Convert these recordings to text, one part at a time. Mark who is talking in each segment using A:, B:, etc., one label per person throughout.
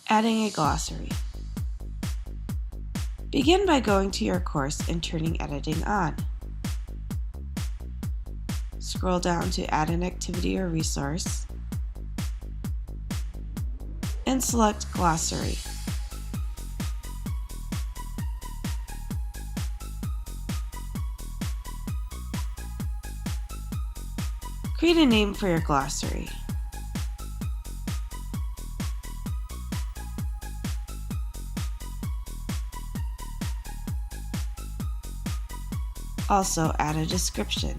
A: Adding a glossary. Begin by going to your course and turning editing on. Scroll down to add an activity or resource and select Glossary. Create a name for your glossary. Also, add a description.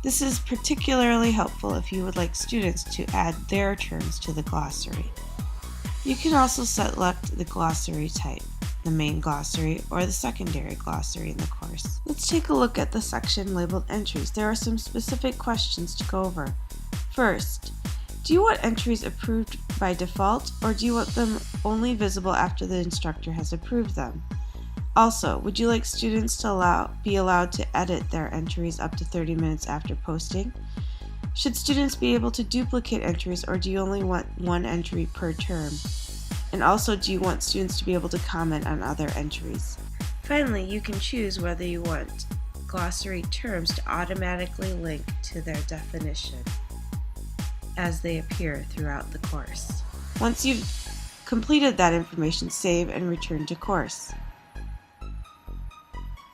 A: This is particularly helpful if you would like students to add their terms to the glossary. You can also select the glossary type, the main glossary or the secondary glossary in the course. Let's take a look at the section labeled Entries. There are some specific questions to go over. First, do you want entries approved by default, or do you want them only visible after the instructor has approved them? Also, would you like students to be allowed to edit their entries up to 30 minutes after posting? Should students be able to duplicate entries, or do you only want one entry per term? And also, do you want students to be able to comment on other entries? Finally, you can choose whether you want glossary terms to automatically link to their definition as they appear throughout the course. Once you've completed that information, save and return to course.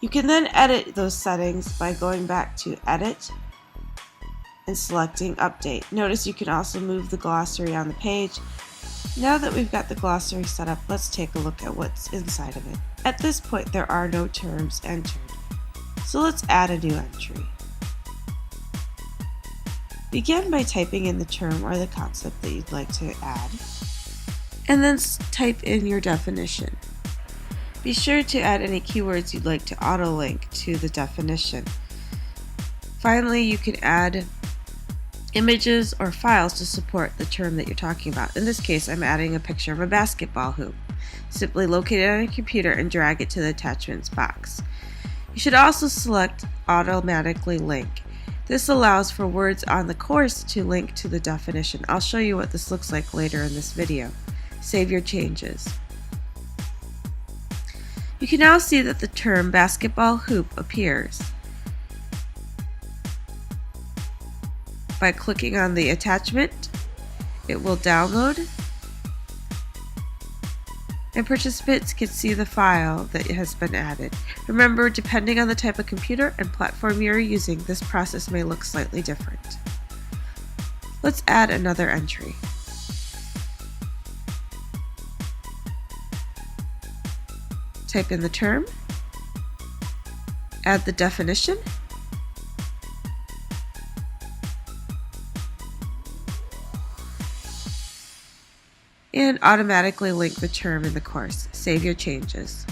A: You can then edit those settings by going back to Edit and selecting Update. Notice you can also move the glossary on the page. Now that we've got the glossary set up, let's take a look at what's inside of it. At this point, there are no terms entered, so let's add a new entry. Begin by typing in the term or the concept that you'd like to add, and then type in your definition. Be sure to add any keywords you'd like to auto-link to the definition. Finally, you can add images or files to support the term that you're talking about. In this case, I'm adding a picture of a basketball hoop. Simply locate it on your computer and drag it to the attachments box. You should also select Automatically Link. This allows for words on the course to link to the definition. I'll show you what this looks like later in this video. Save your changes. You can now see that the term basketball hoop appears. By clicking on the attachment, it will download, and participants can see the file that has been added. Remember, depending on the type of computer and platform you're using, this process may look slightly different. Let's add another entry. Type in the term, add the definition, and automatically link the term in the course. Save your changes.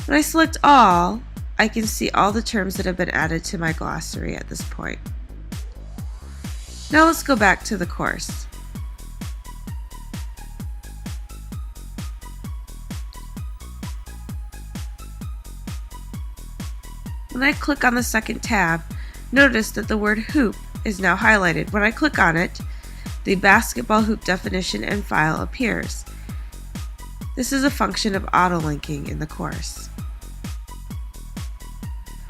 A: When I select all, I can see all the terms that have been added to my glossary at this point. Now let's go back to the course. When I click on the second tab, notice that the word hoop is now highlighted. When I click on it, the basketball hoop definition and file appears. This is a function of auto-linking in the course.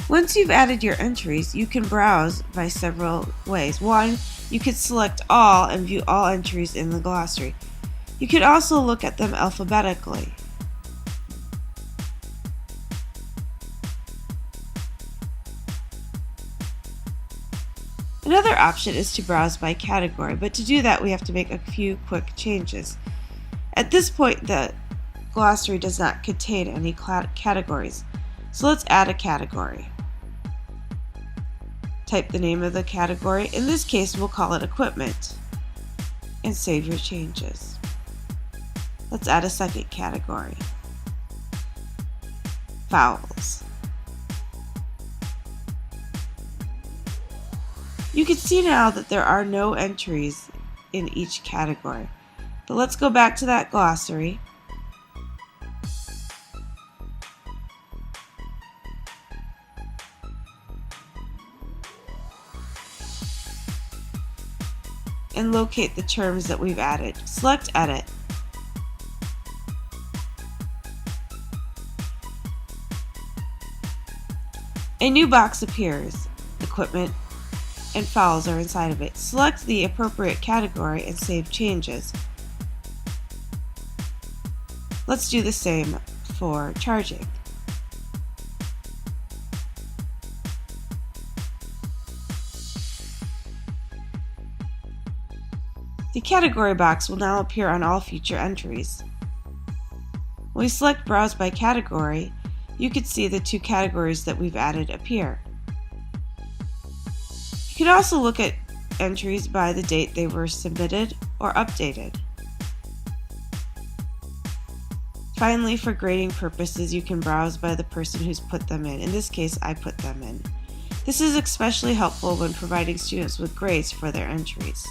A: Once you've added your entries, you can browse by several ways. One, you could select all and view all entries in the glossary. You could also look at them alphabetically. Another option is to browse by category, but to do that we have to make a few quick changes. At this point, the glossary does not contain any categories, so let's add a category. Type the name of the category. In this case, we'll call it Equipment, and save your changes. Let's add a second category. Vowels. You can see now that there are no entries in each category. But let's go back to that glossary. and locate the terms that we've added. Select Edit. A new box appears. Equipment and files are inside of it. Select the appropriate category and save changes. Let's do the same for charging. The category box will now appear on all future entries. When we select Browse by Category, you can see the two categories that we've added appear. You can also look at entries by the date they were submitted or updated. Finally, for grading purposes, you can browse by the person who's put them in. In this case, I put them in. This is especially helpful when providing students with grades for their entries.